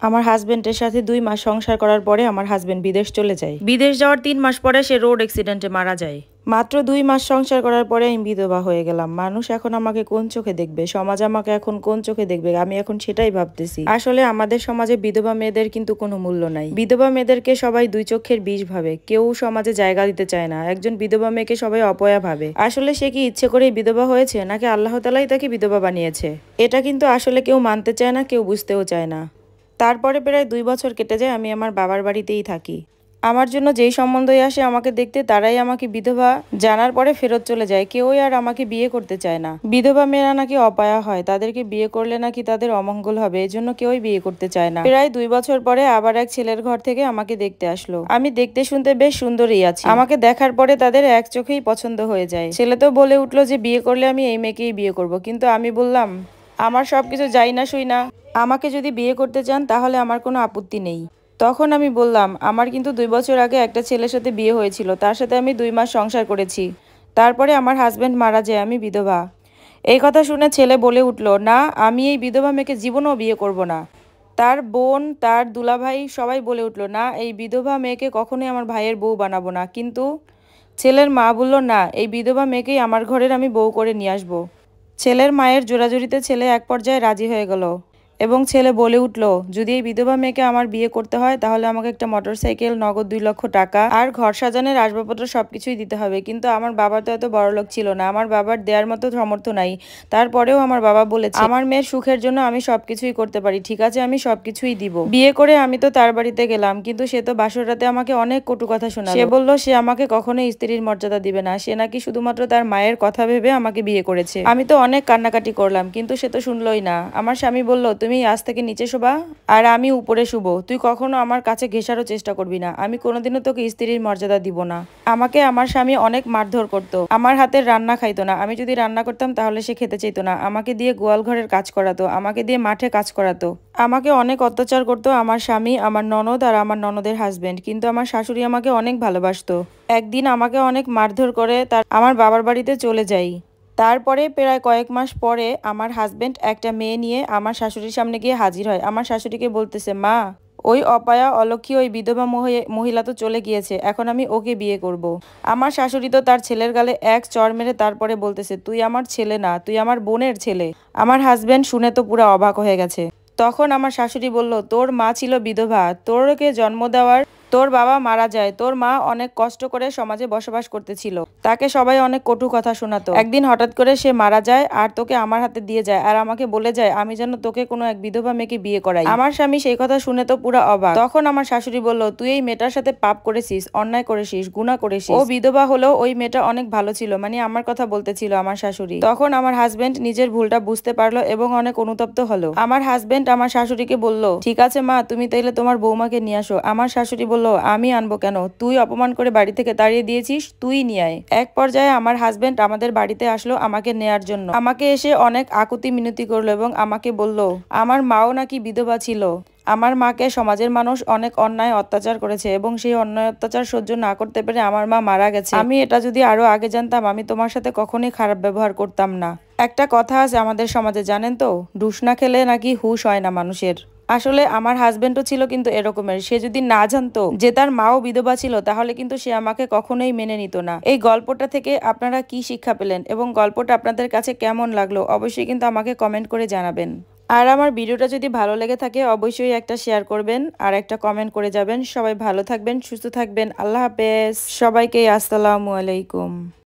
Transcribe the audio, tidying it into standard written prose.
আমার হাজবেন্ডের সাথে 2 মাস সংসার করার পরে আমার হাজবেন্ড বিদেশ চলে যায়। বিদেশ যাওয়ার 3 মাস পরে সে রোড অ্যাক্সিডেন্টে মারা যায়। মাত্র 2 মাস সংসার করার পরে আমি বিধবা হয়ে গেলাম। মানুষ এখন আমাকে কোন চোখে দেখবে, সমাজ আমাকে এখন কোন চোখে দেখবে, আমি এখন সেটাই ভাবতেছি। আসলে আমাদের সমাজে বিধবা মেয়েদের কিন্তু কোনো মূল্য নাই। বিধবা মেয়েদেরকে সবাই 2 চোখের বিষ ভাবে, কেউ সমাজে জায়গা দিতে চায় না। একজন বিধবা মেয়েকে সবাই অপয়া ভাবে। আসলে সে কি ইচ্ছে করেই বিধবা হয়েছে, নাকি আল্লাহ তাআলাই তাকে বিধবা বানিয়েছে? এটা কিন্তু আসলে কেউ মানতে চায় না, কেউ বুঝতেও চায় না। তারপরে প্রায় 2 বছর কেটে যায়, আমি আমার বাবার বাড়িতেই থাকি। আমার জন্য যেই সম্বন্ধই আসে আমাকে দেখতে, তারাই আমাকে বিধবা জানার পরে ফেরত চলে যায়। কেউই আর আমাকে বিয়ে করতে চায় না। বিধবা মেয়েরা নাকি অপায়া হয়, তাদেরকে বিয়ে করলে নাকি তাদের অমঙ্গল হবে, এজন্য কেউই বিয়ে করতে চায় না। প্রায় 2 বছর পরে আবার এক ছেলের ঘর থেকে আমাকে দেখতে আসলো। আমি দেখতে শুনতে বেশ সুন্দরী আছি। আমাকে দেখার পরে তাদের এক চোখেই পছন্দ হয়ে যায়। ছেলে তো বলে উঠলো যে বিয়ে করলে আমি এই মেয়েকেই বিয়ে করব, কিন্তু আমি বললাম আমার সবকিছু যাই না শুই না, আমাকে যদি বিয়ে করতে চান তাহলে আমার কোনো আপত্তি নেই। তখন আমি বললাম আমার কিন্তু 2 বছর আগে একটা ছেলের সাথে বিয়ে হয়েছিল, তার সাথে আমি 2 মাস সংসার করেছি। তারপরে আমার হাজবেন্ড মারা যায়, আমি বিধবা। এই কথা শুনে ছেলে বলে উঠল, না আমি এই বিধবা মেয়েকে জীবনেও বিয়ে করব না। তার বোন, তার দুলাভাই সবাই বলে উঠল, না এই বিধবা মেয়েকে কখনোই আমার ভাইয়ের বউ বানাবো না। কিন্তু ছেলের মা বলল, না এই বিধবা মেয়েকেই আমার ঘরের আমি বউ করে নিয়ে আসবো। ছেলের মায়ের জোরাজুরিতে ছেলে এক পর্যায়ে রাজি হয়ে গেল এবং ছেলে বলে উঠল, যদি এই বিধবা মেয়েকে আমার বিয়ে করতে হয় তাহলে আমাকে একটা মোটরসাইকেল, নগদ 2 লক্ষ টাকা আর ঘর সাজানোর আসবাবপত্র সবকিছুই দিতে হবে। কিন্তু আমার বাবা তো এত বড়লোক ছিল না, আমার বাবার দেওয়ার মতো সামর্থ্য নাই। তারপরেও আমার বাবা বলেছে আমার মেয়ের সুখের জন্য আমি সবকিছুই করতে পারি, ঠিক আছে আমি সবকিছুই দিব। বিয়ে করে আমি তো তার বাড়িতে গেলাম, কিন্তু সে তো বাসর রাতে আমাকে অনেক কটু কথা শোনালো। সে বলল সে আমাকে কখনোই স্ত্রীর মর্যাদা দিবে না, সে নাকি শুধুমাত্র তার মায়ের কথা ভেবে আমাকে বিয়ে করেছে। আমি তো অনেক কান্নাকাটি করলাম, কিন্তু সে তো শুনলই না। আমার স্বামী বলল, তুমি আজ থেকে নিচে শোবা আর আমি উপরে শুবো, তুই কখনো আমার কাছে ঘেঁষারও চেষ্টা করবি না, আমি কোনোদিনও তোকে স্ত্রীর মর্যাদা দিব না। আমাকে আমার স্বামী অনেক মারধর করতো, আমার হাতের রান্না খাইতো না। আমি যদি রান্না করতাম তাহলে সে খেতে চাইতো না। আমাকে দিয়ে গোয়াল ঘরের কাজ করাতো, আমাকে দিয়ে মাঠে কাজ করাতো। আমাকে অনেক অত্যাচার করতো আমার স্বামী, আমার ননদ আর আমার ননদের হাজবেন্ড। কিন্তু আমার শাশুড়ি আমাকে অনেক ভালোবাসতো। একদিন আমাকে অনেক মারধর করে আমার বাবার বাড়িতে চলে যাই। তারপরে প্রায় কয়েক মাস পরে আমার হাজবেন্ড একটা মেয়ে নিয়ে আমার শাশুড়ির সামনে গিয়ে হাজির হয়। আমার শাশুড়িকে বলতেছে, মা ওই অপায়া অলক্ষী ওই বিধবা মহিলা তো চলে গিয়েছে, এখন আমি ওকে বিয়ে করব। আমার শাশুড়ি তো তার ছেলের গালে এক চড় মেরে তারপরে বলতেছে, তুই আমার ছেলে না, তুই আমার বোনের ছেলে। আমার হাজবেন্ড শুনে তো পুরো অবাক হয়ে গেছে। তখন আমার শাশুড়ি বলল, তোর মা ছিল বিধবা, তোরকে জন্ম দেওয়ার তোর বাবা মারা যায়, তোর মা অনেক কষ্ট করে সমাজে বসবাস করতেছিল, তাকে সবাই অনেক কটু কথা শোনাতো। একদিন হঠাৎ করে সে মারা যায় আর তোকে আমার হাতে দিয়ে যায় আর আমাকে বলে যায় আমি যেন তোকে কোনো এক বিধবা মেয়েকে বিয়ে করাই। আমার স্বামী সেই কথা শুনে তো পুরো অবাক। তখন আমার শাশুড়ি বলল, তুই এই মেয়েটার সাথে পাপ করেছিস, অন্যায় করেছিস, গুনাহ করেছিস। ও বিধবা হলেও ওই মেয়েটা অনেক ভালো ছিল, মানে আমার কথা বলতেছিল আমার শাশুড়ি। তখন আমার হাজবেন্ড নিজের ভুলটা বুঝতে পারলো এবং অনেক অনুতপ্ত হলো। আমার হাজবেন্ড আমার শাশুড়িকে বলল, ঠিক আছে মা, তুমি তাইলে তোমার বৌমাকে নিয়ে আসো। আমার শাশুড়ি বলল, আমি আনবো কেন, তুই অপমান করে বাড়ি থেকে তাড়িয়ে দিয়েছিস, তুই নিয়ে আয়। এক পর্যায়ে আমার হাজবেন্ড আমাদের বাড়িতে আসলো আমাকে নেয়ার জন্য। আমাকে এসে অনেক আকুতি মিনতি করলো এবং আমাকে বলল আমার মাও নাকি বিধবা ছিল। আমার মাকে সমাজের মানুষ অনেক অন্যায় অত্যাচার করেছে এবং সেই অন্যায় অত্যাচার সহ্য না করতে পেরে আমার মা মারা গেছে। আমি এটা যদি আরো আগে জানতাম আমি তোমার সাথে কখনোই খারাপ ব্যবহার করতাম না। একটা কথা আছে আমাদের সমাজে, জানেন তো, ডুস না খেলে নাকি হুশ হয় না মানুষের। আসলে আমার হাজবেন্ডও ছিল কিন্তু এরকমের। সে যদি না জানতো যে তার মাও বিধবা ছিল তাহলে কিন্তু সে আমাকে কখনোই মেনে নিত না। এই গল্পটা থেকে আপনারা কি শিক্ষা পেলেন এবং গল্পটা আপনাদের কাছে কেমন লাগলো অবশ্যই কিন্তু আমাকে কমেন্ট করে জানাবেন। আর আমার ভিডিওটা যদি ভালো লেগে থাকে অবশ্যই একটা শেয়ার করবেন আর একটা কমেন্ট করে যাবেন। সবাই ভালো থাকবেন, সুস্থ থাকবেন। আল্লাহ হাফেজ সবাইকে। আসসালামু আলাইকুম।